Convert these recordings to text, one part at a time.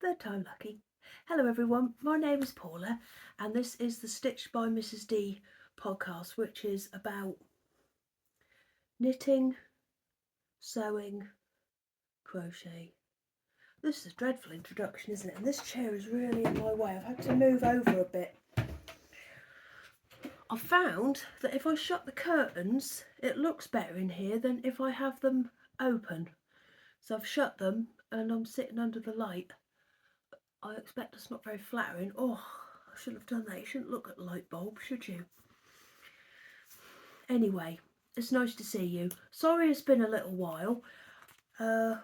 Third time lucky. Hello everyone, my name is Paula and this is the Stitched by Mrs D podcast, which is about knitting, sewing, crochet. This is a dreadful introduction, isn't it? And this chair is really in my way. I've had to move over a bit. I found that if I shut the curtains it looks better in here than if I have them open. So I've shut them and I'm sitting under the light. I expect it's not very flattering. Oh, I shouldn't have done that. You shouldn't look at the light bulb, should you? Anyway, it's nice to see you. Sorry it's been a little while. I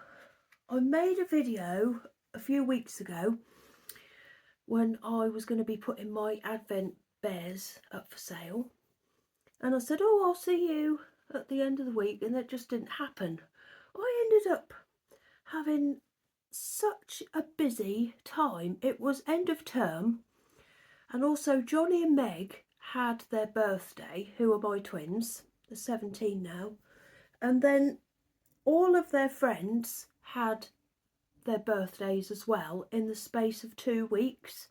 made a video a few weeks ago when I was going to be putting my Advent bears up for sale. And I said, oh, I'll see you at the end of the week. And that just didn't happen. I ended up having such a busy time. It was end of term, and also Johnny and Meg had their birthday, who are my twins. They're 17 now, and then all of their friends had their birthdays as well in the space of 2 weeks,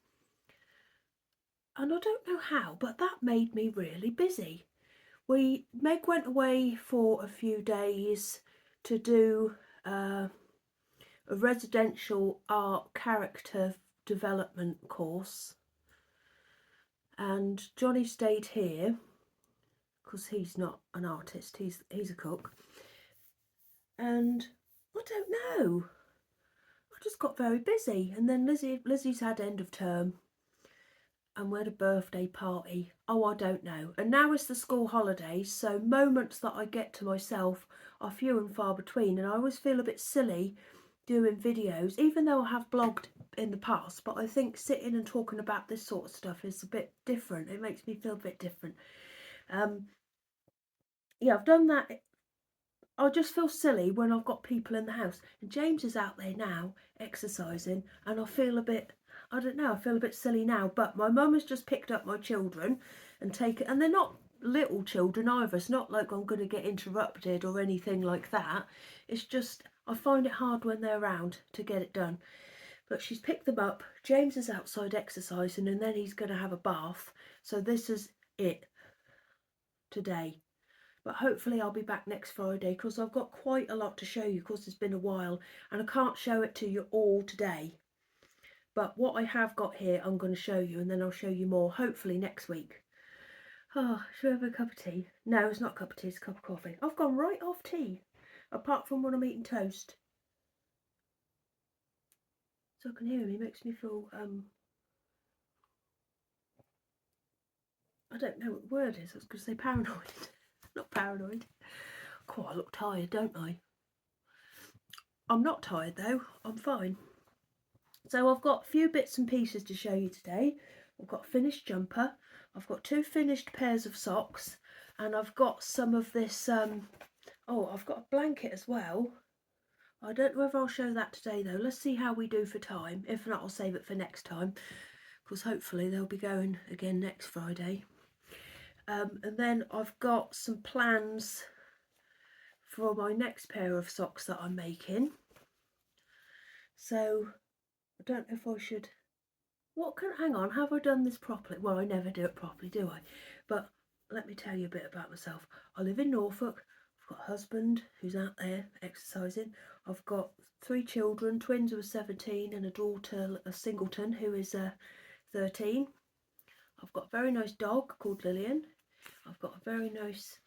and I don't know how, but that made me really busy. Meg went away for a few days to do a residential art character development course, and Johnny stayed here because he's not an artist, he's a cook. And I don't know, I just got very busy. And then Lizzie's had end of term and we had a birthday party. Oh, I don't know. And now it's the school holidays, so moments that I get to myself are few and far between, and I always feel a bit silly doing videos, even though I have blogged in the past. But I think sitting and talking about this sort of stuff is a bit different. It makes me feel a bit different. Yeah, I've done that. I just feel silly when I've got people in the house, and James is out there now exercising, and I feel a bit, I don't know, I feel a bit silly now. But my mum has just picked up my children and taken, and they're not little children either. It's not like I'm going to get interrupted or anything like that. It's just I find it hard when they're around to get it done. But she's picked them up. James is outside exercising, and then he's going to have a bath. So this is it today. But hopefully I'll be back next Friday, because I've got quite a lot to show you, because it's been a while and I can't show it to you all today. But what I have got here I'm going to show you, and then I'll show you more hopefully next week. Oh, should I have a cup of tea? No, it's not a cup of tea, it's a cup of coffee. I've gone right off tea, apart from when I'm eating toast. So I can hear him, he makes me feel, I don't know what the word is. I was going to say paranoid. Not paranoid. God, I look tired, don't I? I'm not tired though, I'm fine. So I've got a few bits and pieces to show you today. I've got a finished jumper, I've got 2 finished pairs of socks, and I've got some of this, oh, I've got a blanket as well. I don't know if I'll show that today though. Let's see how we do for time. If not, I'll save it for next time, because hopefully they'll be going again next Friday. And then I've got some plans for my next pair of socks that I'm making. So I don't know if I should, hang on, have I done this properly? Well, I never do it properly, do I? But let me tell you a bit about myself. I live in Norfolk. I've got a husband who's out there exercising. I've got 3 children, twins who are 17, and a daughter, a singleton, who is 13. I've got a very nice dog called Lillian. I've got a very nice,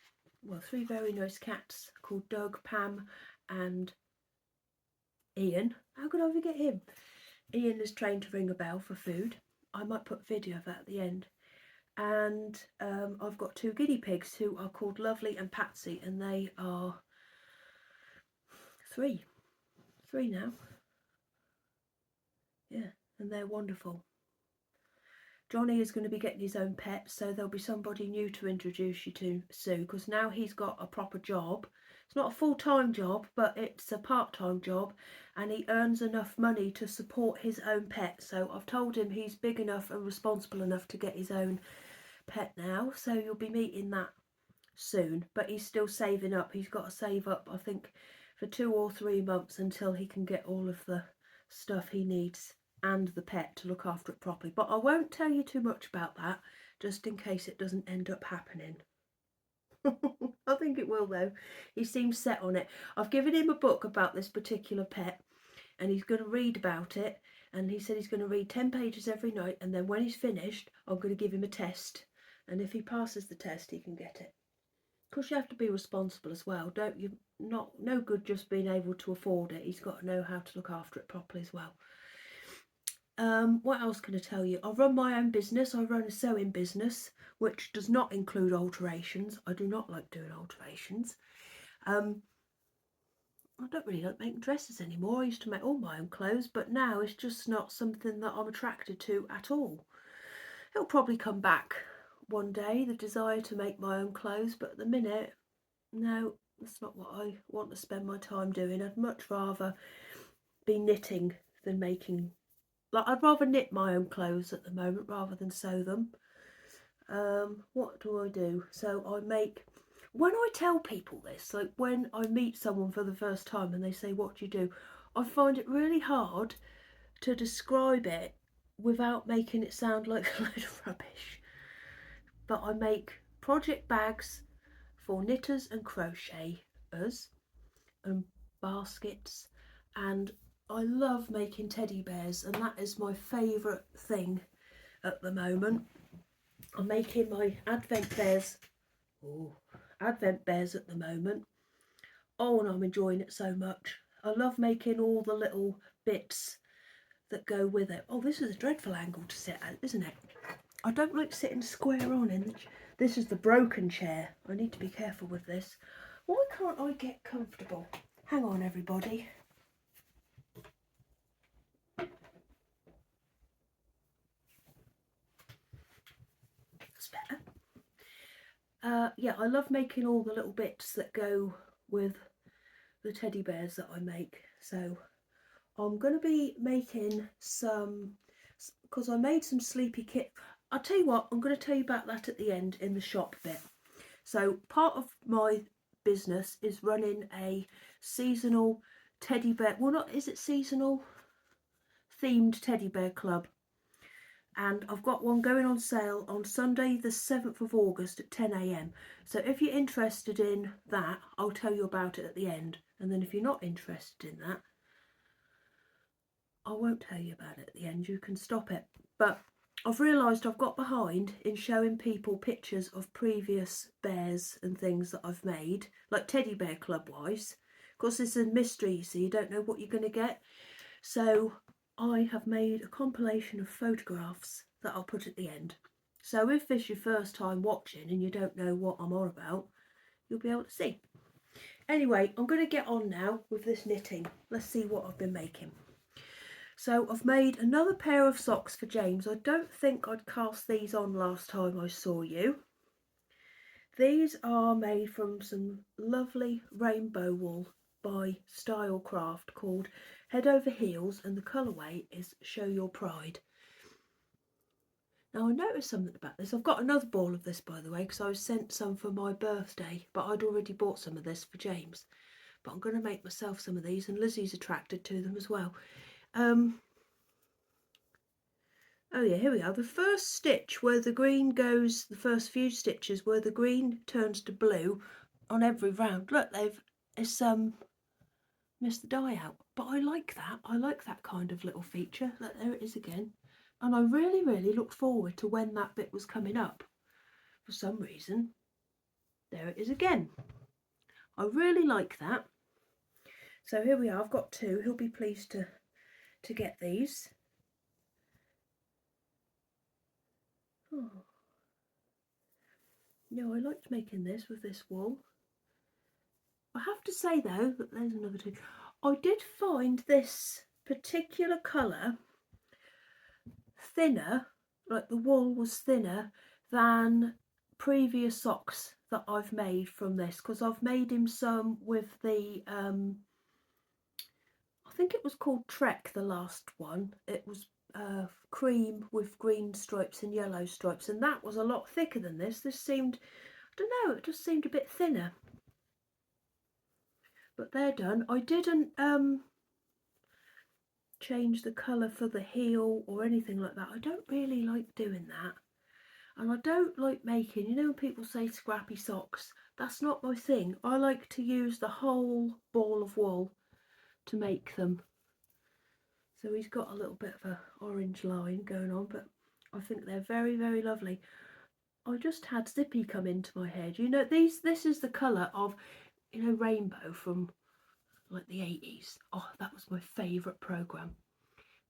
well, 3 very nice cats called Doug, Pam and Ian. How could I forget him? Ian is trained to ring a bell for food. I might put a video of that at the end. And I've got 2 guinea pigs who are called Lovely and Patsy, and they are 3 now. Yeah, and they're wonderful. Johnny is going to be getting his own pet, so there'll be somebody new to introduce you to soon, because now he's got a proper job. It's not a full-time job, but it's a part-time job, and he earns enough money to support his own pet. So I've told him he's big enough and responsible enough to get his own pet now, so you'll be meeting that soon. But he's still saving up. He's got to save up, I think, for 2 or 3 months until he can get all of the stuff he needs and the pet to look after it properly. But I won't tell you too much about that, just in case it doesn't end up happening. I think it will though. He seems set on it. I've given him a book about this particular pet and he's going to read about it, and he said he's going to read 10 pages every night, and then when he's finished I'm going to give him a test, and if he passes the test he can get it. Of course you have to be responsible as well, don't you? No good just being able to afford it. He's got to know how to look after it properly as well. What else can I tell you? I run my own business. I run a sewing business, which does not include alterations. I do not like doing alterations. I don't really like making dresses anymore. I used to make all my own clothes, but now it's just not something that I'm attracted to at all. It'll probably come back one day, the desire to make my own clothes, but at the minute, no, that's not what I want to spend my time doing. I'd much rather be knitting than making, like, I'd rather knit my own clothes at the moment rather than sew them. What do I do? So I make, when I tell people this, like when I meet someone for the first time and they say, what do you do? I find it really hard to describe it without making it sound like a load of rubbish. But I make project bags for knitters and crocheters and baskets, and I love making teddy bears, and that is my favourite thing at the moment. I'm making my advent bears. Advent bears at the moment. Oh, and I'm enjoying it so much. I love making all the little bits that go with it. Oh, this is a dreadful angle to sit at, isn't it? I don't like sitting square on in the this is the broken chair. I need to be careful with this. Why can't I get comfortable? Hang on, everybody. That's better. Yeah, I love making all the little bits that go with the teddy bears that I make. So I'm going to be making some, because I made some sleepy kit. I'll tell you what, I'm going to tell you about that at the end in the shop bit. So part of my business is running a seasonal teddy bear, well, not, is it seasonal? Themed teddy bear club. And I've got one going on sale on Sunday the 7th of August at 10 AM. So if you're interested in that, I'll tell you about it at the end. And then if you're not interested in that, I won't tell you about it at the end. You can stop it. But I've realised I've got behind in showing people pictures of previous bears and things that I've made, like teddy bear club wise. Of course, this is a mystery, so you don't know what you're going to get. So I have made a compilation of photographs that I'll put at the end. So if this is your first time watching and you don't know what I'm on about, you'll be able to see. Anyway, I'm going to get on now with this knitting. Let's see what I've been making. So I've made another pair of socks for James. I don't think I'd cast these on last time I saw you. These are made from some lovely rainbow wool by Stylecraft called Head Over Heels, and the colourway is Show Your Pride. Now I noticed something about this. I've got another ball of this, by the way, because I was sent some for my birthday, but I'd already bought some of this for James. But I'm going to make myself some of these, and Lizzie's attracted to them as well. Oh yeah, here we are. The first stitch where the green goes, the first few stitches where the green turns to blue on every round. Look, it's missed the dye out. But I like that. I like that kind of little feature. Look, there it is again. And I really, really looked forward to when that bit was coming up. For some reason, there it is again. I really like that. So here we are. I've got two. He'll be pleased to get these. Oh. No, I liked making this with this wool. I have to say though, that there's another two. I did find this particular colour thinner, like the wool was thinner than previous socks that I've made from this, because I've made him some with the, I think it was called Trek, the last one. It was cream with green stripes and yellow stripes, and that was a lot thicker than this. This seemed, I don't know, it just seemed a bit thinner. But they're done. I didn't change the colour for the heel or anything like that. I don't really like doing that. And I don't like making, you know when people say scrappy socks, that's not my thing. I like to use the whole ball of wool to make them. So he's got a little bit of a orange line going on, but I think they're very, very lovely. I just had Zippy come into my head. You know, this is the colour of, you know, Rainbow from like the 80s. Oh, that was my favourite programme.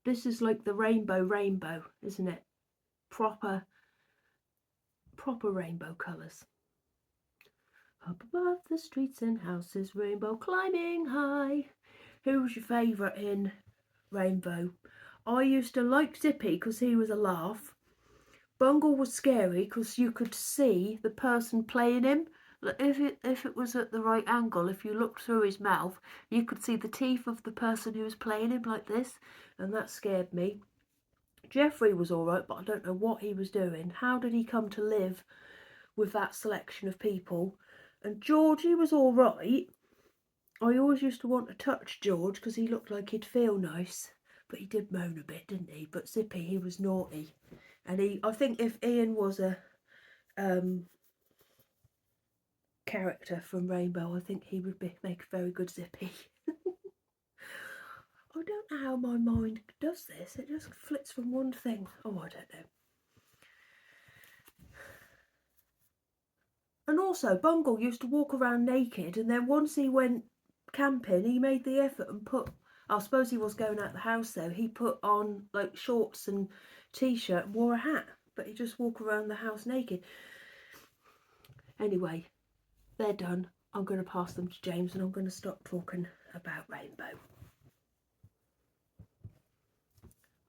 This is like the rainbow, isn't it? Proper rainbow colours. Up above the streets and houses, rainbow climbing high. Who was your favourite in Rainbow? I used to like Zippy because he was a laugh. Bungle was scary because you could see the person playing him. If it was at the right angle, if you looked through his mouth, you could see the teeth of the person who was playing him like this, and that scared me. Jeffrey was all right, but I don't know what he was doing. How did he come to live with that selection of people? And Georgie was all right. I always used to want to touch George because he looked like he'd feel nice, but he did moan a bit, didn't he? But Zippy, he was naughty. And I think if Ian was a character from Rainbow, I think he would make a very good Zippy. I don't know how my mind does this. It just flits from one thing. Oh, I don't know. And also, Bungle used to walk around naked, and then once he went camping, he made the effort and put, I suppose he was going out the house though, he put on like shorts and t-shirt and wore a hat, but he just walked around the house naked. Anyway, they're done. I'm going to pass them to James and I'm going to stop talking about Rainbow.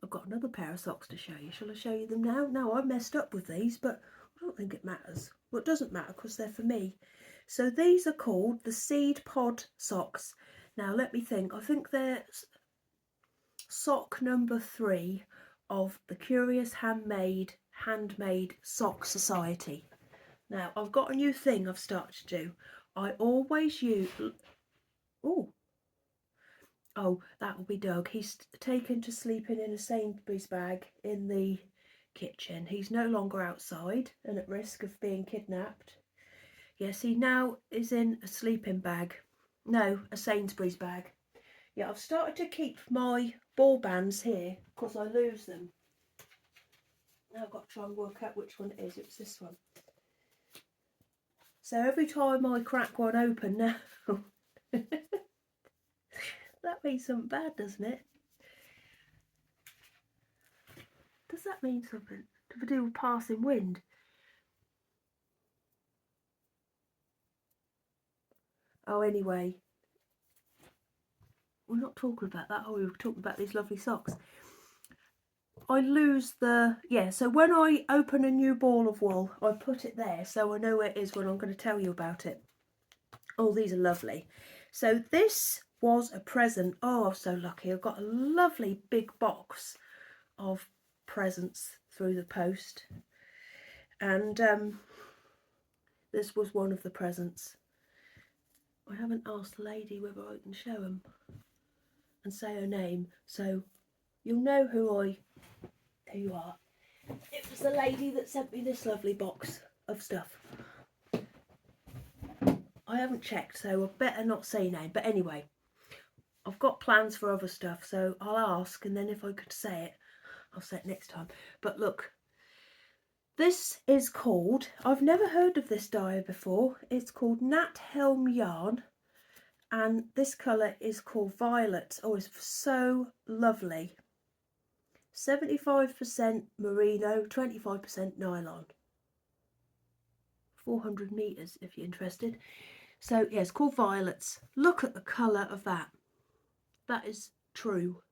I've got another pair of socks to show you. Shall I show you them now? No, I messed up with these, but I don't think it matters. Well, it doesn't matter because they're for me. So these are called the Seed Pod socks. Now let me think. I think they're sock number 3 of the Curious Handmade Sock Society. Now I've got a new thing I've started to do. I always use... Oh, that will be Doug. He's taken to sleeping in a Sainsbury's bag in the kitchen. He's no longer outside and at risk of being kidnapped. Yes, he now is in a sleeping bag. No, a Sainsbury's bag. Yeah, I've started to keep my ball bands here because I lose them. Now I've got to try and work out which one it is. It's this one. So every time I crack one open now... That means something bad, doesn't it? Does that mean something to do with passing wind? Oh, anyway, we're not talking about that. Oh, we were talking about these lovely socks. I lose the... Yeah, so when I open a new ball of wool, I put it there so I know where it is when I'm going to tell you about it. Oh, these are lovely. So this was a present. Oh, I'm so lucky. I've got a lovely big box of presents through the post. And this was one of the presents. I haven't asked the lady whether I can show them and say her name, so you'll know who you are. It was the lady that sent me this lovely box of stuff. I haven't checked, so I better not say name, but anyway, I've got plans for other stuff, so I'll ask, and then if I could say it, I'll say it next time. But look, this is called, I've never heard of this dye before, it's called Nat Helm Yarn, and this colour is called Violet. Oh, it's so lovely. 75% merino, 25% nylon. 400 metres if you're interested. So yeah, it's called Violets. Look at the colour of that. That is true.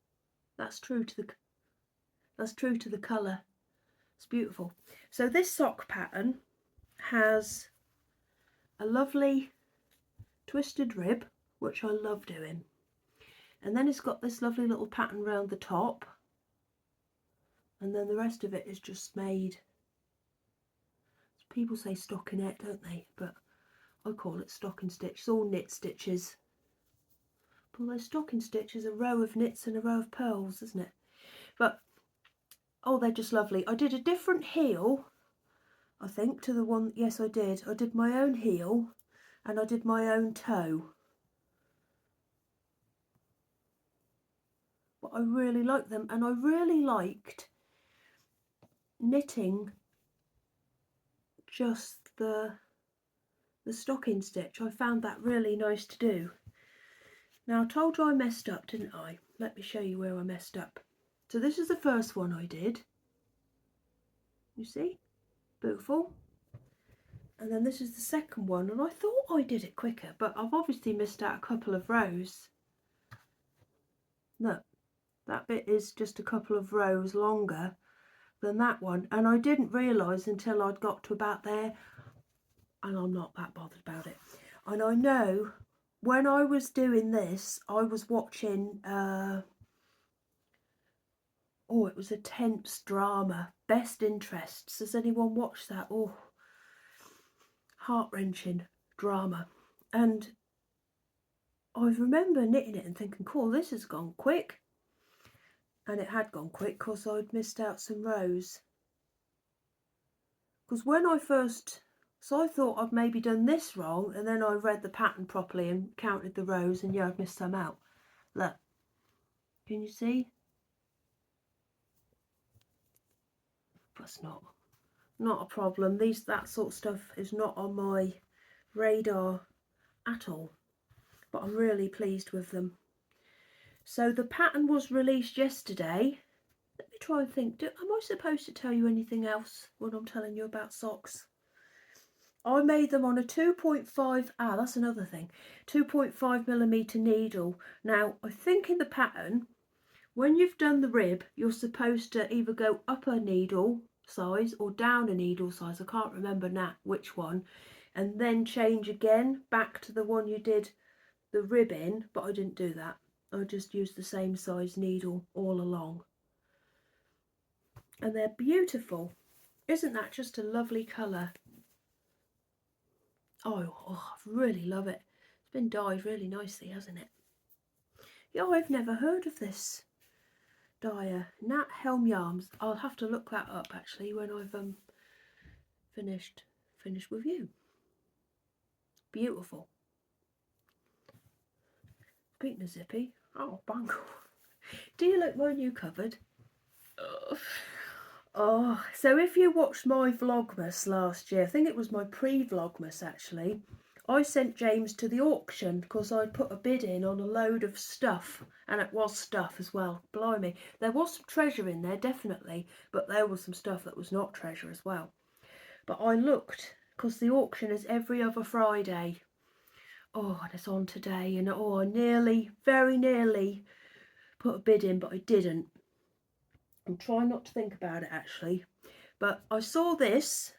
That's true to the colour. It's beautiful. So this sock pattern has a lovely twisted rib, which I love doing. And then it's got this lovely little pattern around the top. And then the rest of it is just made, people say stockinette, don't they? But I call it stocking stitch. It's all knit stitches. Although stocking stitch is a row of knits and a row of purls, isn't it? But, oh, they're just lovely. I did a different heel, I think, to the one, yes I did. I did my own heel and I did my own toe. But I really like them, and I really liked knitting just the stocking stitch. I found that really nice to do. Now I told you I messed up, didn't I? Let me show you where I messed up. So this is the first one I did. You see? Beautiful. And then this is the second one, and I thought I did it quicker, but I've obviously missed out a couple of rows. Look, that bit is just a couple of rows longer than that one, and I didn't realise until I'd got to about there, and I'm not that bothered about it. And I know when I was doing this, I was watching oh, it was a tense drama, Best Interests. Has anyone watched that? Oh, heart-wrenching drama. And I remember knitting it and thinking, cool, this has gone quick. And it had gone quick because I'd missed out some rows. Because when I first, so I thought I'd maybe done this wrong, and then I read the pattern properly and counted the rows, and yeah, I've missed some out. Look, can you see? That's not a problem. That sort of stuff is not on my radar at all, but I'm really pleased with them. So the pattern was released yesterday. Let me try and think, am I supposed to tell you anything else when I'm telling you about socks? I made them on a 2.5, that's another thing, 2.5mm needle. Now I think in the pattern, when you've done the rib, you're supposed to either go up a needle size or down a needle size, I can't remember now which one, and then change again back to the one you did the rib in, but I didn't do that. I just used the same size needle all along. And they're beautiful. Isn't that just a lovely colour? Oh, I really love it. It's been dyed really nicely, hasn't it? Yeah, I've never heard of this dyer. Nat Helm Yarns. I'll have to look that up actually when I've finished with you. Beautiful. Speaking of zippy, oh bungle. Do you like my new cupboard? Oh, so if you watched my Vlogmas last year, I think it was my pre-Vlogmas actually, I sent James to the auction because I'd put a bid in on a load of stuff, and it was stuff as well. Blimey, there was some treasure in there definitely, but there was some stuff that was not treasure as well. But I looked, because the auction is every other Friday. Oh, and it's on today, and oh, I very nearly put a bid in, but I didn't. I'm trying not to think about it actually, but I saw this,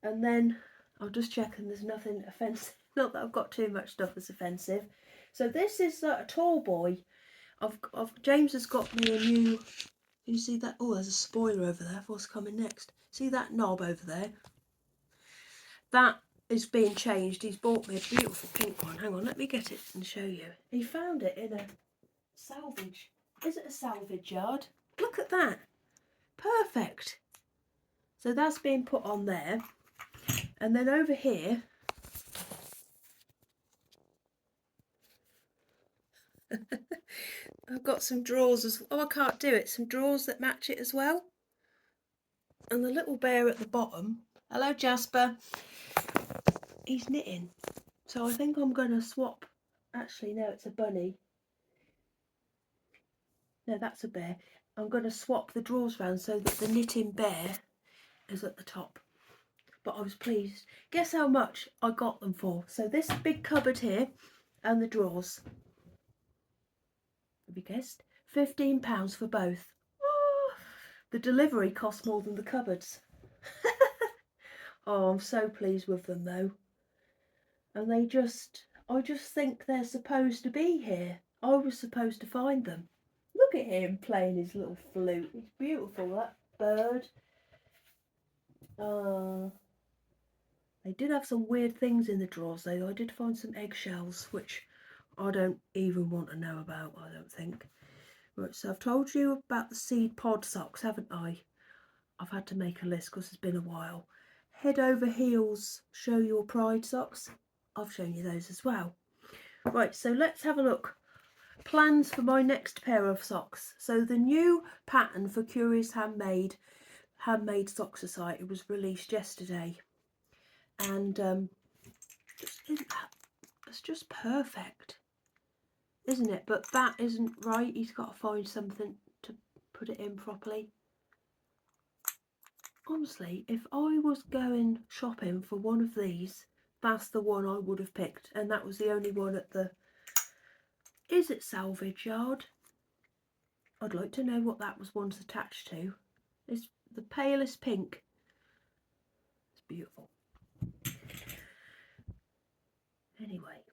and then I'll just check and there's nothing offensive. Not that I've got too much stuff that's offensive. So this is a tall boy. James has got me a new. Can you see that? Oh, there's a spoiler over there for what's coming next. See that knob over there? That is being changed. He's bought me a beautiful pink one. Hang on, let me get it and show you. He found it in a salvage. Is it a salvage yard? Look at that. Perfect. So that's being put on there. And then over here, I've got some drawers as well. Oh, I can't do it. Some drawers that match it as well. And the little bear at the bottom. Hello, Jasper. He's knitting. So I think I'm going to swap. Actually, no, it's a bunny. No, that's a bear. I'm going to swap the drawers round so that the knitting bear is at the top. But I was pleased. Guess how much I got them for? So this big cupboard here and the drawers. Have you guessed? £15 for both. Oh, the delivery cost more than the cupboards. Oh, I'm so pleased with them though. And I just think they're supposed to be here. I was supposed to find them. Look at him playing his little flute. It's beautiful, that bird. They did have some weird things in the drawers though. I did find some eggshells, which I don't even want to know about, I don't think. Right, so I've told you about the seed pod socks, haven't I? I've had to make a list because it's been a while. Head over heels, show your pride socks. I've shown you those as well. Right, so let's have a look. Plans for my next pair of socks. So the new pattern for Curious Handmade Sock Society was released yesterday. And it's just perfect, isn't it? But that isn't right. He's got to find something to put it in properly. Honestly, if I was going shopping for one of these, that's the one I would have picked. And that was the only one at the... Is it salvage yard? I'd like to know what that was once attached to. It's the palest pink. It's beautiful. Anyway,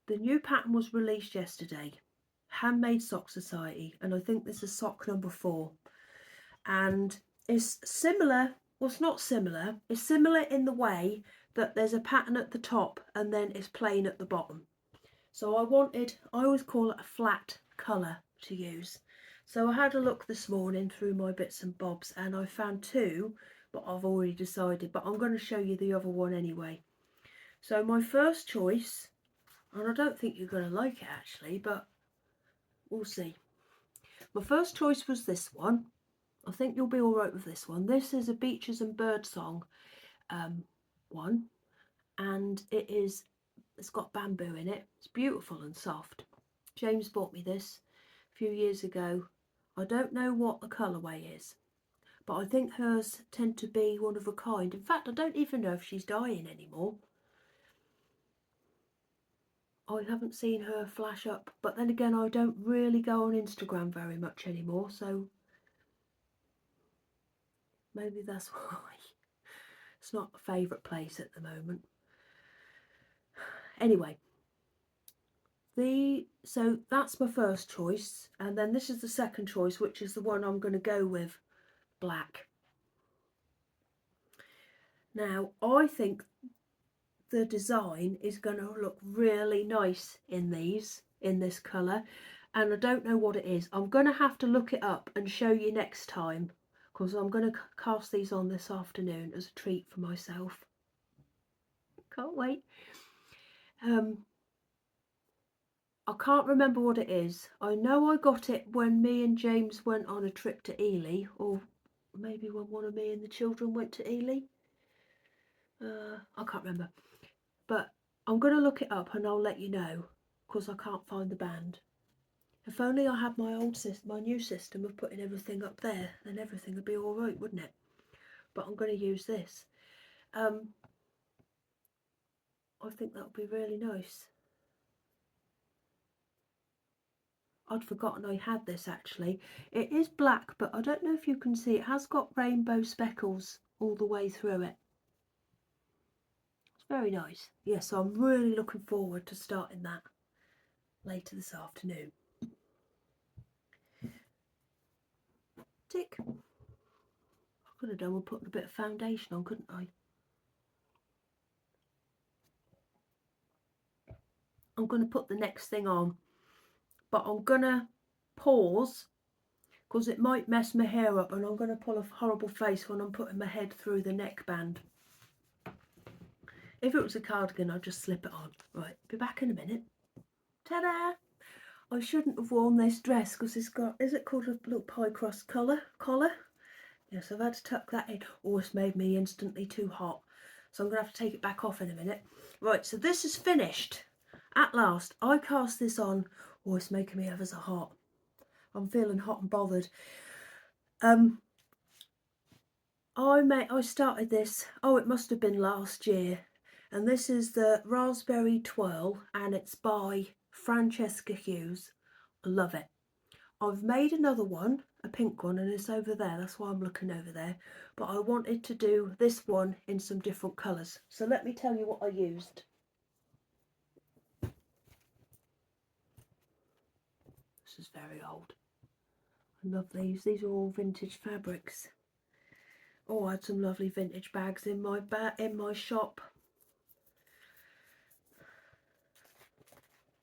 the new pattern was released yesterday. Handmade Sock Society. And I think this is sock number 4. And it's similar, well, it's not similar, it's similar in the way that there's a pattern at the top and then it's plain at the bottom. So I always call it a flat colour to use. So I had a look this morning through my bits and bobs and I found 2, but I've already decided, but I'm going to show you the other one anyway. So my first choice, and I don't think you're going to like it actually, but we'll see. My first choice was this one. I think you'll be all right with this one. This is a Beaches and Birdsong one, and it's got bamboo in it. It's beautiful and soft. James bought me this a few years ago. I don't know what the colourway is, but I think hers tend to be one of a kind. In fact, I don't even know if she's dying anymore. I haven't seen her flash up, but then again, I don't really go on Instagram very much anymore, so maybe that's why. It's not a favourite place at the moment. Anyway, so that's my first choice, and then this is the second choice, which is the one I'm going to go with, black. Now, I think the design is going to look really nice in this colour, and I don't know what it is. I'm going to have to look it up and show you next time, because I'm going to cast these on this afternoon as a treat for myself. Can't wait. I can't remember what it is. I know I got it when me and James went on a trip to Ely, or maybe when one of me and the children went to Ely. I can't remember. But I'm going to look it up and I'll let you know, because I can't find the band. If only I had my new system of putting everything up there, then everything would be all right, wouldn't it? But I'm going to use this. I think that would be really nice. I'd forgotten I had this actually. It is black, but I don't know if you can see, it has got rainbow speckles all the way through it. It's very nice. Yes, so I'm really looking forward to starting that later this afternoon. Tick. I could have done with putting a bit of foundation on, couldn't I? I'm going to put the next thing on, but I'm going to pause because it might mess my hair up, and I'm going to pull a horrible face when I'm putting my head through the neckband. If it was a cardigan, I'd just slip it on. Right, be back in a minute. Ta-da! I shouldn't have worn this dress because it's got, is it called a little pie crust collar? Yes, I've had to tuck that in. Oh, it's made me instantly too hot. So I'm going to have to take it back off in a minute. Right, so this is finished. At last, I cast this on. Oh, it's making me ever so hot. I'm feeling hot and bothered. I started this, it must have been last year. And this is the Raspberry Twirl, and it's by Francesca Hughes. I love it. I've made another one, a pink one, and it's over there. That's why I'm looking over there. But I wanted to do this one in some different colours. So let me tell you what I used. This is very old. I love these. These are all vintage fabrics. Oh, I had some lovely vintage bags in my shop,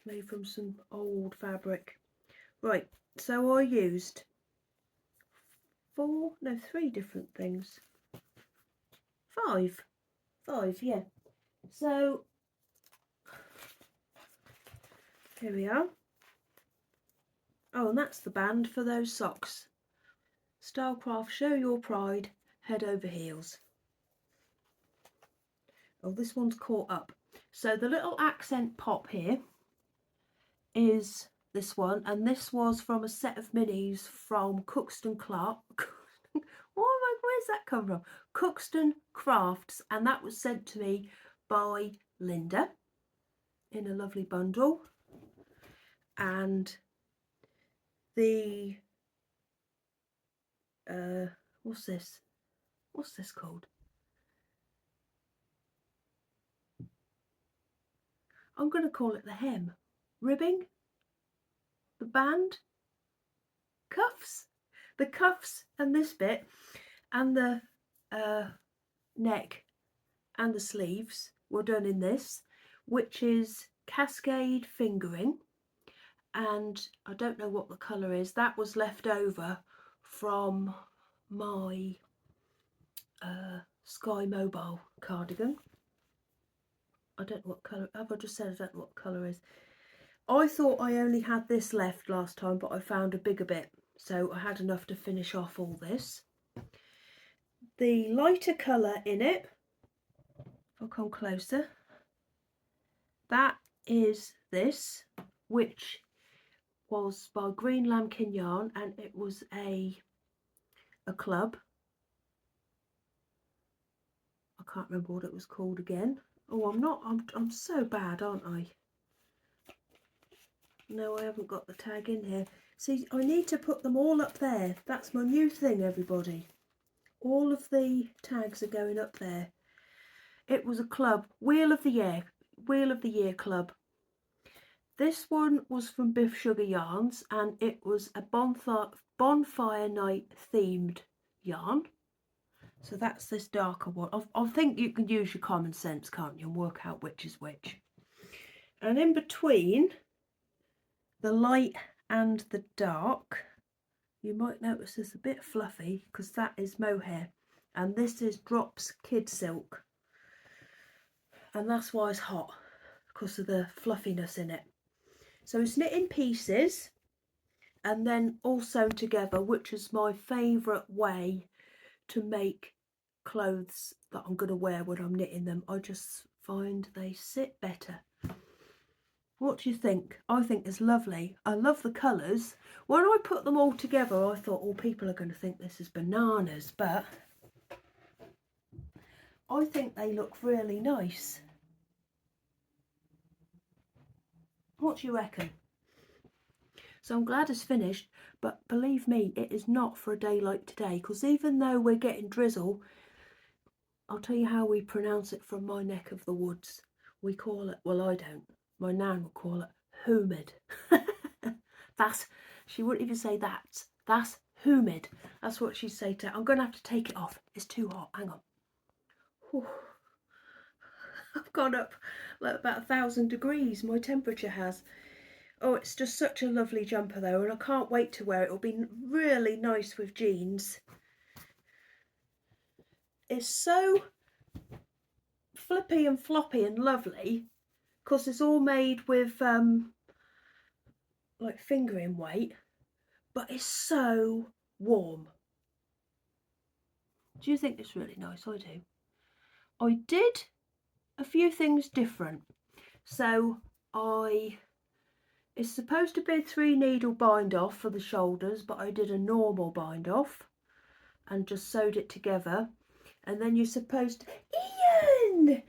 made from some old fabric. Right, so I used three different things. Five, yeah. So here we are. Oh, and that's the band for those socks. Stylecraft, show your pride, head over heels. Oh, this one's caught up. So the little accent pop here is this one, and this was from a set of minis from Cuxton Clark. Where's that come from? Cuxton Crafts, and that was sent to me by Linda in a lovely bundle. And the what's this called? I'm going to call it the hem. Ribbing, the band, cuffs, the cuffs, and this bit, and the neck and the sleeves were done in this, which is cascade fingering, and I don't know what the colour is. That was left over from my Sky Mobile cardigan. I don't know what colour, have I just said I don't know what colour is? I thought I only had this left last time, but I found a bigger bit, so I had enough to finish off all this. The lighter colour in it, if I'll come closer, that is this, which was by Green Lambkin Yarn, and it was a club. I can't remember what it was called again. Oh, I'm so bad, aren't I? No, I haven't got the tag in here. See, I need to put them all up there. That's my new thing, everybody. All of the tags are going up there. It was a club, Wheel of the Year club. This one was from Biff Sugar Yarns, and it was a bonfire night themed yarn. So that's this darker one. I think you can use your common sense, can't you, and work out which is which. And in between the light and the dark, you might notice it's a bit fluffy because that is mohair, and this is Drops Kid Silk, and that's why it's hot, because of the fluffiness in it. So it's knit in pieces and then all sewn together, which is my favourite way to make clothes that I'm going to wear when I'm knitting them. I just find they sit better. What do you think? I think it's lovely. I love the colours. When I put them all together, I thought, oh, people are going to think this is bananas, but I think they look really nice. What do you reckon? So I'm glad it's finished, but believe me, it is not for a day like today, because even though we're getting drizzle, I'll tell you how we pronounce it from my neck of the woods. We call it, well, I don't, my nan would call it humid. She wouldn't even say that's humid. That's what she'd say to, I'm going to have to take it off. It's too hot. Hang on. Whew. I've gone up like about 1,000 degrees, my temperature has. Oh, it's just such a lovely jumper though, and I can't wait to wear it. It'll be really nice with jeans. It's so flippy and floppy and lovely because it's all made with like fingering weight, but it's so warm. Do you think it's really nice? I do. I did a few things different. So it's supposed to be a 3 needle bind off for the shoulders, but I did a normal bind off and just sewed it together. And then you're supposed to, Ian!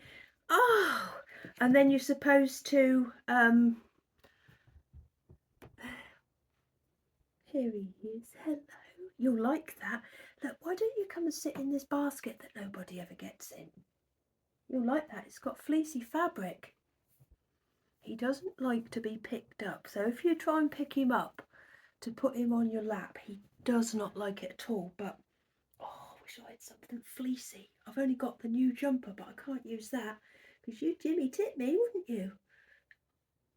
Oh! And then you're supposed to, here he is, hello. You'll like that. Look, why don't you come and sit in this basket that nobody ever gets in? You'll like that, it's got fleecy fabric. He doesn't like to be picked up, so if you try and pick him up to put him on your lap, he does not like it at all. But oh, wish I had something fleecy. I've only got the new jumper, but I can't use that because you'd Jimmy tit me, wouldn't you?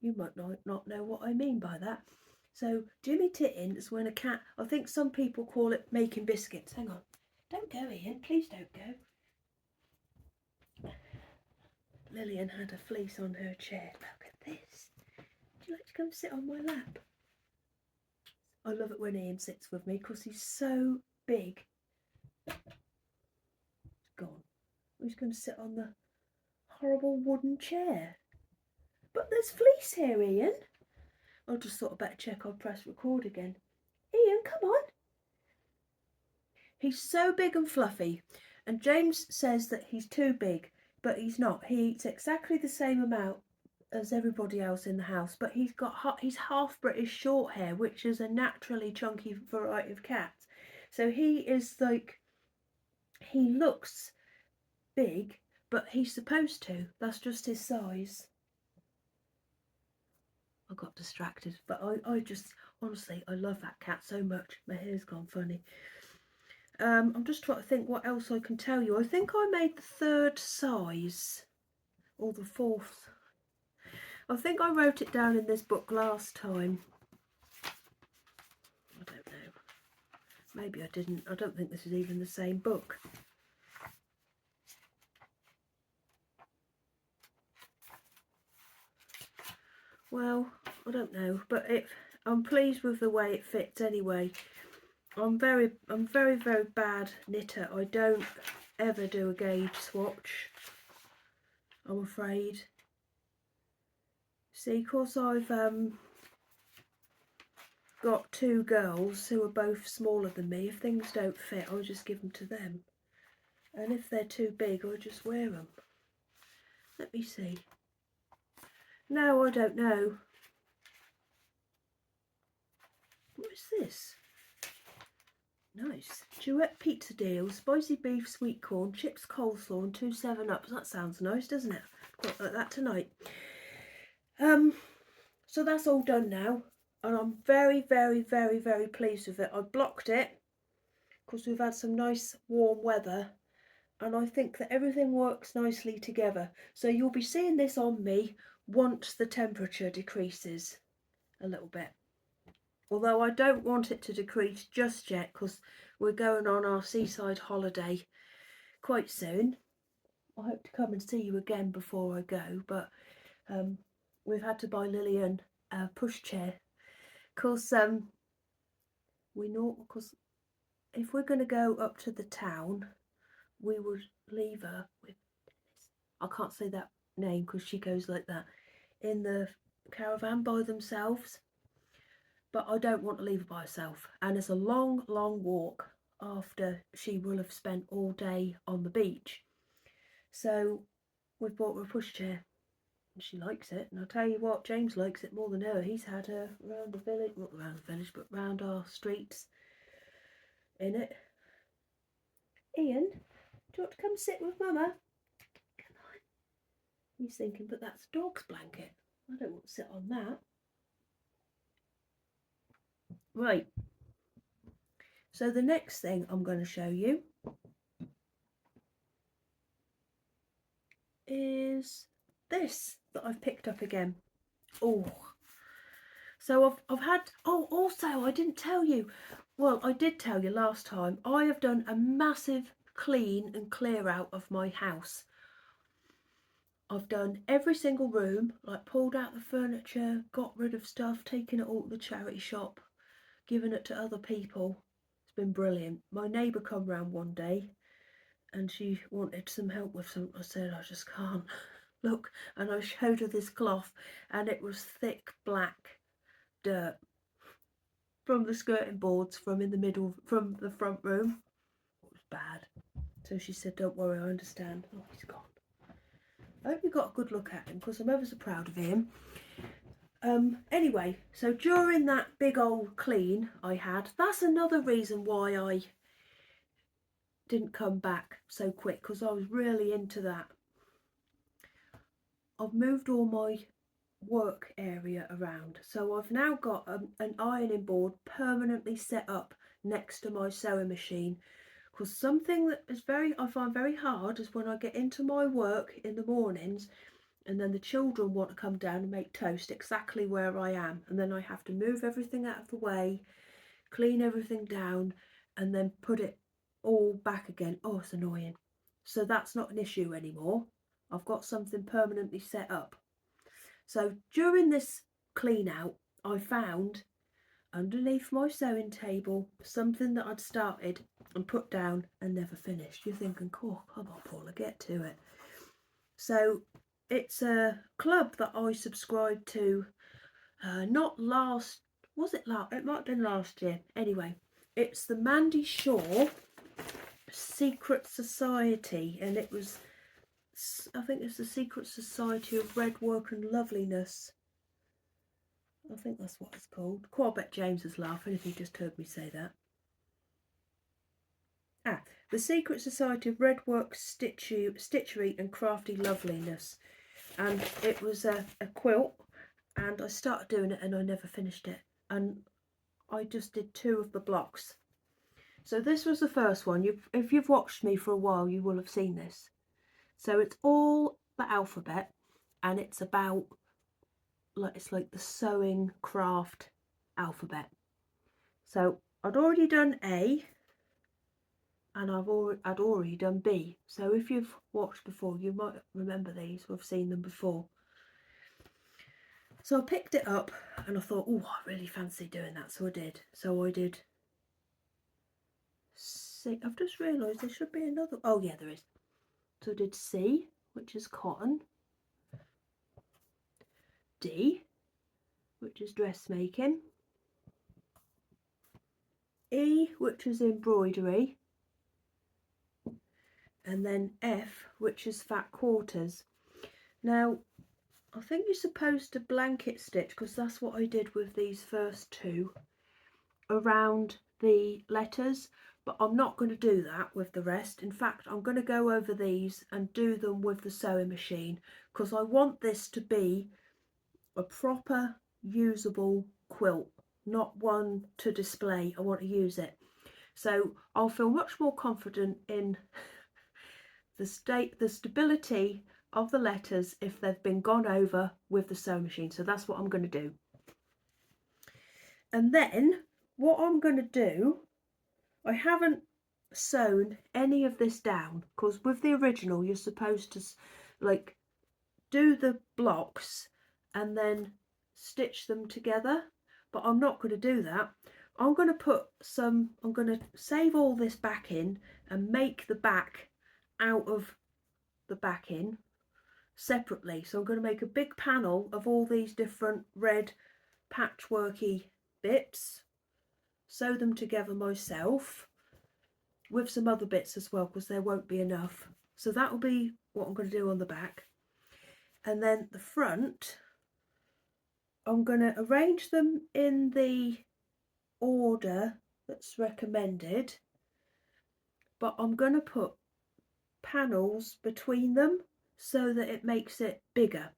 You might not know what I mean by that. So Jimmy titting is when a cat, I think some people call it making biscuits. Hang on. Don't go, Ian. Please don't go. Lillian had a fleece on her chair. Look at this. Would you like to come sit on my lap? I love it when Ian sits with me because he's so big. He's gone. He's going to sit on the horrible wooden chair. But there's fleece here, Ian. I just thought I'd better check I'll press record again. Ian, come on. He's so big and fluffy, and James says that he's too big, but he's not. He eats exactly the same amount as everybody else in the house, but he's half British short hair, which is a naturally chunky variety of cat. So he is like, he looks big, but he's supposed to. That's just his size. I got distracted, but I just, honestly, I love that cat so much. My hair's gone funny. I'm just trying to think what else I can tell you. I think I made the 3rd size, or the 4th. I think I wrote it down in this book last time. I don't know. Maybe I didn't. I don't think this is even the same book. Well, I don't know, but I'm pleased with the way it fits anyway. I'm very bad knitter. I don't ever do a gauge swatch, I'm afraid. See, because I've got 2 girls who are both smaller than me, if things don't fit, I'll just give them to them. And if they're too big, I'll just wear them. Let me see. No, I don't know. What is this? Nice. Duet pizza deal, spicy beef, sweet corn, chips, coleslaw and 2 7-Ups. That sounds nice, doesn't it? Got like that tonight. So that's all done now. And I'm very pleased with it. I blocked it because we've had some nice warm weather. And I think that everything works nicely together. So you'll be seeing this on me once the temperature decreases a little bit. Although I don't want it to decrease just yet because we're going on our seaside holiday quite soon. I hope to come and see you again before I go, but we've had to buy Lillian a pushchair because if we're going to go up to the town, we would leave her with, I can't say that name because she goes like that, in the caravan by themselves. But I don't want to leave her by herself, and it's a long walk after she will have spent all day on the beach. So we've bought her a pushchair and she likes it, and I'll tell you what, James likes it more than her. He's had her round the village, not round the village, but round our streets in it. Ian, do you want to come sit with Mama? Come on. He's thinking, but that's a dog's blanket. I don't want to sit on that. Right, so the next thing I'm going to show you is this that I've picked up again. Oh, so I've had, oh, also I didn't tell you, well, I did tell you last time, I have done a massive clean and clear out of my house. I've done every single room, like pulled out the furniture, got rid of stuff, taken it all to the charity shop, given it to other people. It's been brilliant. My neighbour come round one day and she wanted some help with something. I said, I just can't. Look, and I showed her this cloth and it was thick black dirt from the skirting boards from in the middle, from the front room. It was bad. So she said, don't worry, I understand. Oh, he's gone. I hope you got a good look at him because I'm ever so proud of him. Anyway, so during that big old clean I had, that's another reason why I didn't come back so quick, because I was really into that. I've moved all my work area around, so I've now got an ironing board permanently set up next to my sewing machine, Because something that is I find very hard is when I get into my work in the mornings and then the children want to come down and make toast exactly where I am, and then I have to move everything out of the way, clean everything down, and then put it all back again. Oh, it's annoying. So that's not an issue anymore. I've got something permanently set up. So during this clean out, I found underneath my sewing table something that I'd started and put down and never finished. You're thinking, oh, come on, Paula, get to it. So it's a club that I subscribed to, not last, was it last? It might have been last year. Anyway, it's the Mandy Shaw Secret Society, and it was, I think it's the Secret Society of Red Work and Loveliness. I think that's what it's called. I bet James is laughing if he just heard me say that. The Secret Society of Red Work Stitchery and Crafty Loveliness. And it was a quilt, and I started doing it and I never finished it. And I just did 2 of the blocks. So this was the first one. If you've watched me for a while, you will have seen this. So it's all the alphabet, and it's about, it's like the sewing craft alphabet. So I'd already done A, and I'd already done B. So if you've watched before, you might remember these or have seen them before. So I picked it up and I thought, oh, I really fancy doing that. So I did. So I did C. I've just realised there should be another. Oh yeah, there is. So I did C, which is cotton. D, which is dressmaking. E, which is embroidery. And then F, which is fat quarters. Now, I think you're supposed to blanket stitch, because that's what I did with these first 2, around the letters, but I'm not going to do that with the rest. In fact, I'm going to go over these and do them with the sewing machine, because I want this to be a proper usable quilt, not one to display. I want to use it. So I'll feel much more confident in the stability of the letters if they've been gone over with the sewing machine. So that's what I'm going to do. And then what I'm going to do, I haven't sewn any of this down, because with the original you're supposed to like do the blocks and then stitch them together, but I'm not going to do that. I'm going to save all this backing and make the back out of the backing separately. So I'm going to make a big panel of all these different red patchworky bits, sew them together myself with some other bits as well, because there won't be enough. So that will be what I'm going to do on the back. And then the front, I'm going to arrange them in the order that's recommended, but I'm going to put panels between them so that it makes it bigger,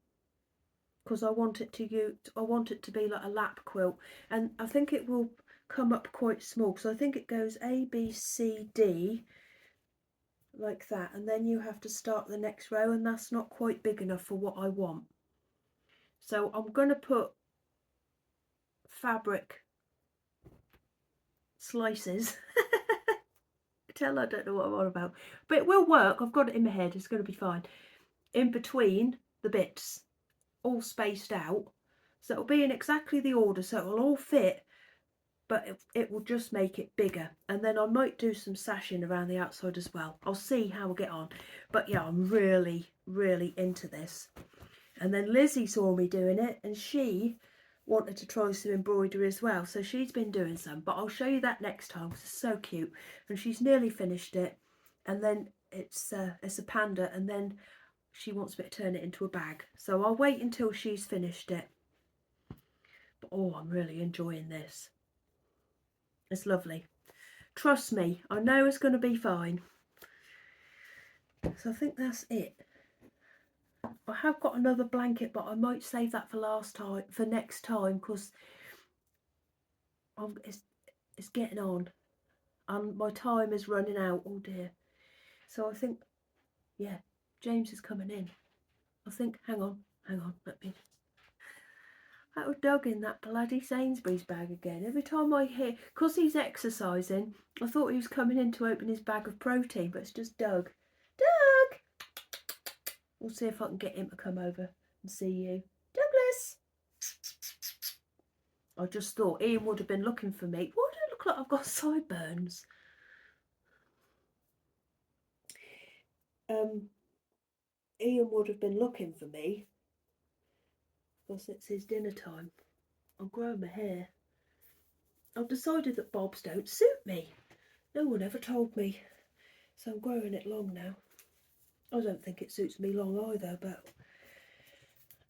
because I want it to be like a lap quilt, and I think it will come up quite small. So I think it goes A, B, C, D like that, and then you have to start the next row, and that's not quite big enough for what I want. So I'm going to put fabric slices I don't know what I'm on about, but it will work. I've got it in my head, it's going to be fine, in between the bits, all spaced out, so it'll be in exactly the order, so it'll all fit, but it will just make it bigger. And then I might do some sashing around the outside as well. I'll see how we get on, but yeah, I'm really into this. And then Lizzie saw me doing it, and she wanted to try some embroidery as well, so she's been doing some, but I'll show you that next time because it's so cute. And she's nearly finished it, and then it's a panda, and then she wants me to turn it into a bag, so I'll wait until she's finished it. But oh, I'm really enjoying this. It's lovely, trust me, I know it's going to be fine. So I think that's it. I have got another blanket, but I might save that for next time, because it's getting on. and my time is running out. Oh dear. So I think, yeah, James is coming in. I think, hang on, let me... That was Doug in that bloody Sainsbury's bag again. Every time I hear, because he's exercising, I thought he was coming in to open his bag of protein, but it's just Doug. Doug! We'll see if I can get him to come over and see you. Douglas! I just thought Ian would have been looking for me. Why do I look like I've got sideburns? Ian would have been looking for me because it's his dinner time. I'm growing my hair. I've decided that bobs don't suit me. No one ever told me. So I'm growing it long now. I don't think it suits me long either, but...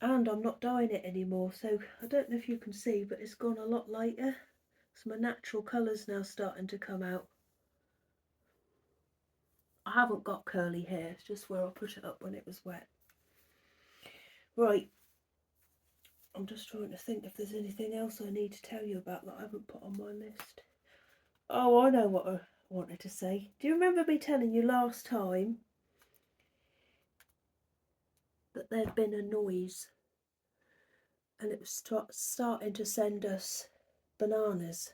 And I'm not dyeing it anymore, so I don't know if you can see, but it's gone a lot lighter. So my natural colour's now starting to come out. I haven't got curly hair, it's just where I put it up when it was wet. Right, I'm just trying to think if there's anything else I need to tell you about that I haven't put on my list. Oh, I know what I wanted to say. Do you remember me telling you last time that there'd been a noise and it was starting to send us bananas?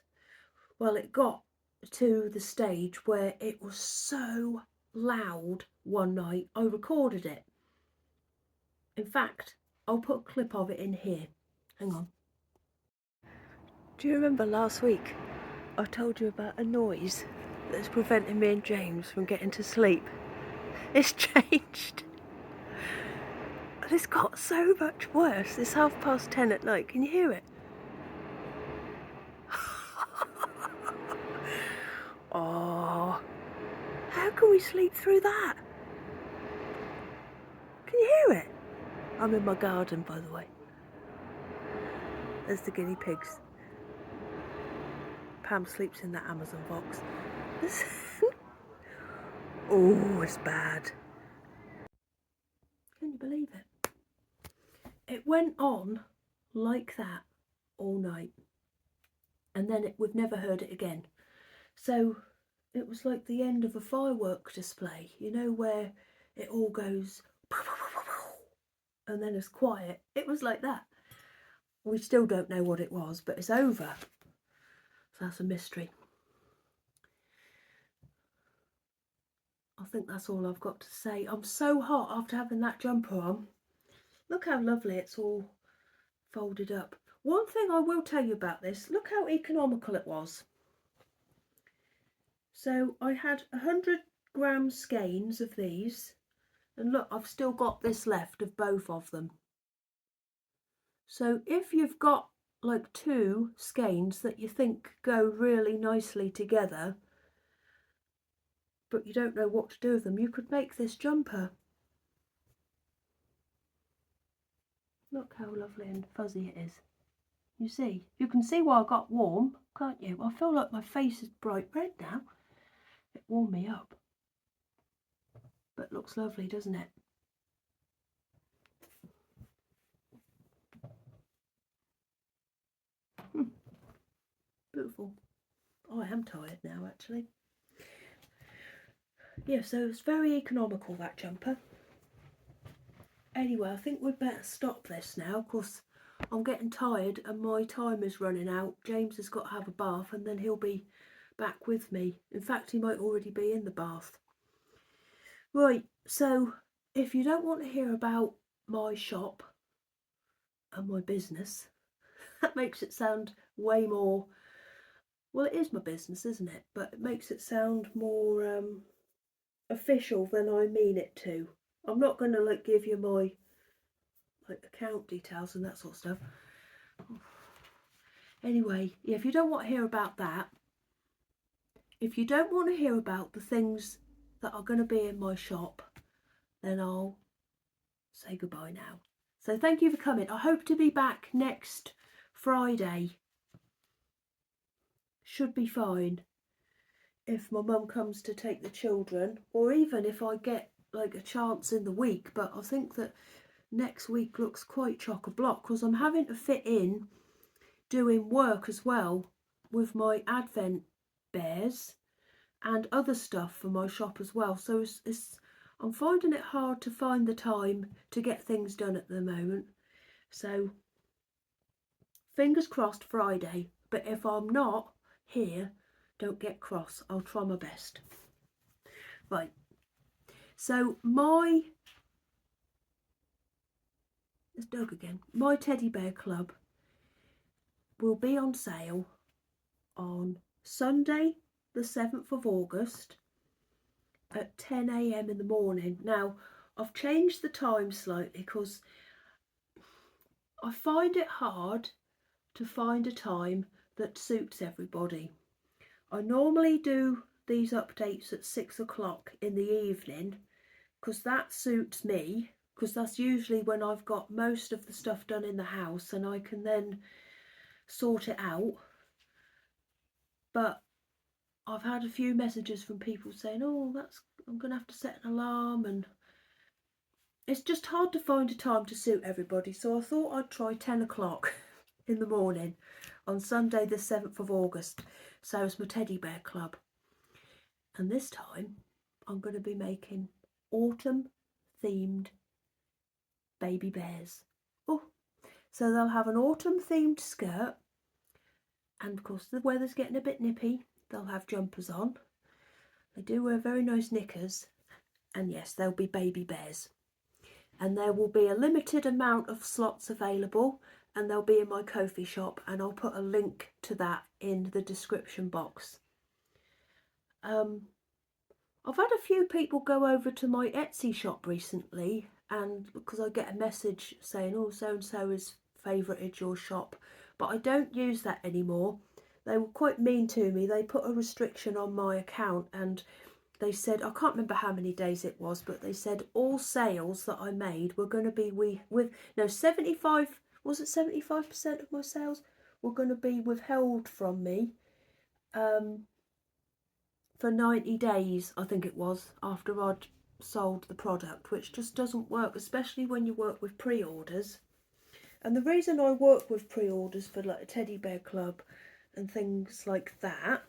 Well, it got to the stage where it was so loud one night I recorded it. In fact, I'll put a clip of it in here. Hang on. Do you remember last week I told you about a noise that's preventing me and James from getting to sleep? It's changed. And it's got so much worse. It's 10:30 at night. Can you hear it? Oh, how can we sleep through that? Can you hear it? I'm in my garden, by the way. There's the guinea pigs. Pam sleeps in that Amazon box. Oh, it's bad. Can you believe it? It went on like that all night. And then we've never heard it again. So it was like the end of a firework display, you know, where it all goes and then it's quiet. It was like that. We still don't know what it was, but it's over. So that's a mystery. I think that's all I've got to say. I'm so hot after having that jumper on. Look how lovely it's all folded up. One thing I will tell you about this, look how economical it was. So I had 100-gram skeins of these, and look, I've still got this left of both of them. So if you've got like 2 skeins that you think go really nicely together, but you don't know what to do with them, you could make this jumper. Look how lovely and fuzzy it is. You see, you can see why I got warm, can't you? I feel like my face is bright red now. It warmed me up. But looks lovely, doesn't it? Beautiful. Oh, I am tired now, actually. Yeah, so it's very economical, that jumper. Anyway, I think we'd better stop this now, because I'm getting tired and my time is running out. James has got to have a bath and then he'll be back with me. In fact, he might already be in the bath. Right, so if you don't want to hear about my shop and my business, that makes it sound way more... Well, it is my business, isn't it? But it makes it sound more official than I mean it to. I'm not going to like give you my account details and that sort of stuff. Anyway, yeah, if you don't want to hear about that, if you don't want to hear about the things that are going to be in my shop, then I'll say goodbye now. So thank you for coming. I hope to be back next Friday. Should be fine if my mum comes to take the children, or even if I get like a chance in the week. But I think that next week looks quite chock-a-block because I'm having to fit in doing work as well with my Advent bears, and other stuff for my shop as well. So I'm finding it hard to find the time to get things done at the moment. So fingers crossed Friday, but if I'm not here, don't get cross. I'll try my best. Right, so it's Doug again. My teddy bear club will be on sale on Sunday the 7th of August at 10 a.m. in the morning. Now, I've changed the time slightly because I find it hard to find a time that suits everybody. I normally do these updates at 6 o'clock in the evening because that suits me, because that's usually when I've got most of the stuff done in the house and I can then sort it out. But I've had a few messages from people saying, oh, I'm going to have to set an alarm, and it's just hard to find a time to suit everybody. So I thought I'd try 10 o'clock in the morning on Sunday the 7th of August. So it's my teddy bear club. And this time I'm going to be making autumn themed baby bears. Oh, so they'll have an autumn themed skirt, and of course the weather's getting a bit nippy, they'll have jumpers on. They do wear very nice knickers, and yes, they'll be baby bears. And there will be a limited amount of slots available, and they'll be in my Ko-fi shop, and I'll put a link to that in the description box. I've had a few people go over to my Etsy shop recently, and because I get a message saying, oh, so and so has favourited your shop, but I don't use that anymore. They were quite mean to me. They put a restriction on my account, and they said, I can't remember how many days it was, but they said all sales that I made were going to be with no 75, was it 75% of my sales were going to be withheld from me for 90 days, I think it was, after I'd sold the product, which just doesn't work, especially when you work with pre-orders. And the reason I work with pre-orders for like a teddy bear club and things like that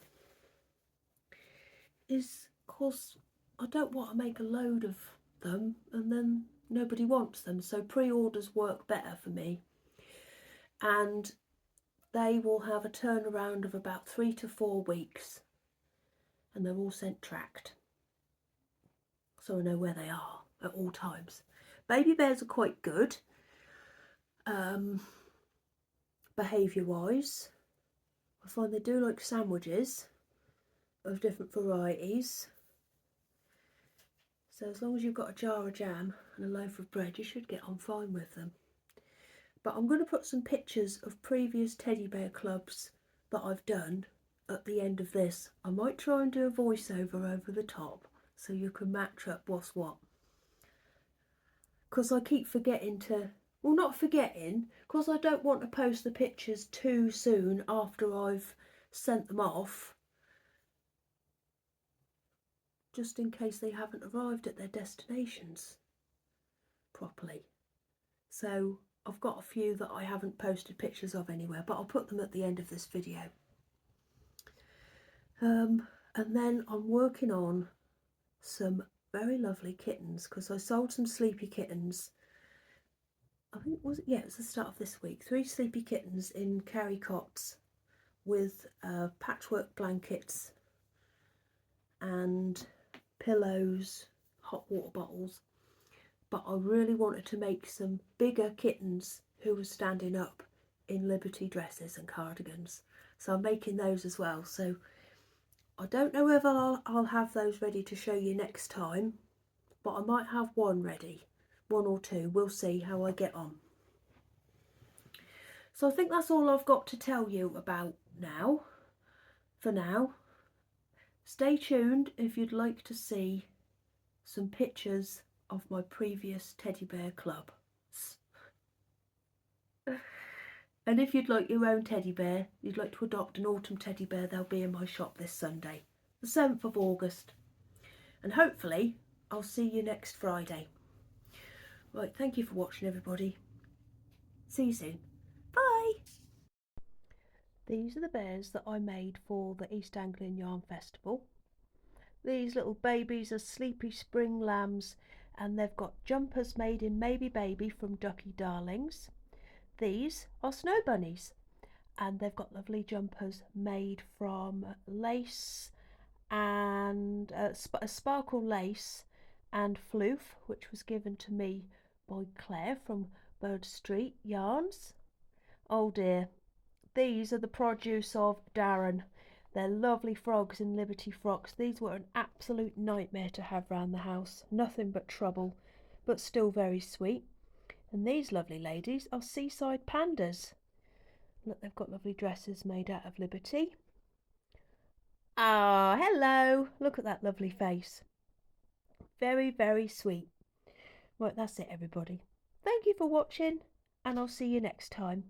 is because I don't want to make a load of them and then nobody wants them. So pre-orders work better for me, and they will have a turnaround of about 3 to 4 weeks, and they're all sent tracked, so I know where they are at all times. Baby bears are quite good behaviour wise. I find they do like sandwiches of different varieties. So as long as you've got a jar of jam and a loaf of bread, you should get on fine with them. But I'm going to put some pictures of previous teddy bear clubs that I've done at the end of this. I might try and do a voiceover over the top so you can match up what's what. Because I keep forgetting to, well, not forgetting, because I don't want to post the pictures too soon after I've sent them off, just in case they haven't arrived at their destinations properly. So I've got a few that I haven't posted pictures of anywhere, but I'll put them at the end of this video. And then I'm working on some very lovely kittens, because I sold some sleepy kittens. I think it was the start of this week. 3 sleepy kittens in carry cots with patchwork blankets and pillows, hot water bottles. But I really wanted to make some bigger kittens who were standing up in Liberty dresses and cardigans. So I'm making those as well. So I don't know whether I'll have those ready to show you next time, but I might have one ready, 1 or 2. We'll see how I get on. So I think that's all I've got to tell you about now, for now. Stay tuned if you'd like to see some pictures of my previous teddy bear clubs. And if you'd like your own teddy bear, you'd like to adopt an autumn teddy bear, they'll be in my shop this Sunday, the 7th of August. And hopefully I'll see you next Friday. Right, thank you for watching, everybody. See you soon. Bye. These are the bears that I made for the East Anglian Yarn Festival. These little babies are Sleepy Spring Lambs, and they've got jumpers made in Maybe Baby from Ducky Darlings. These are Snow Bunnies, and they've got lovely jumpers made from lace and sparkle lace and floof, which was given to me by Claire from Bird Street Yarns. Oh dear, these are the produce of Darren. They're lovely frogs in Liberty frocks. These were an absolute nightmare to have round the house. Nothing but trouble, but still very sweet. And these lovely ladies are Seaside Pandas. Look, they've got lovely dresses made out of Liberty. Ah, hello. Look at that lovely face. Very, very sweet. Right, that's it, everybody. Thank you for watching, and I'll see you next time.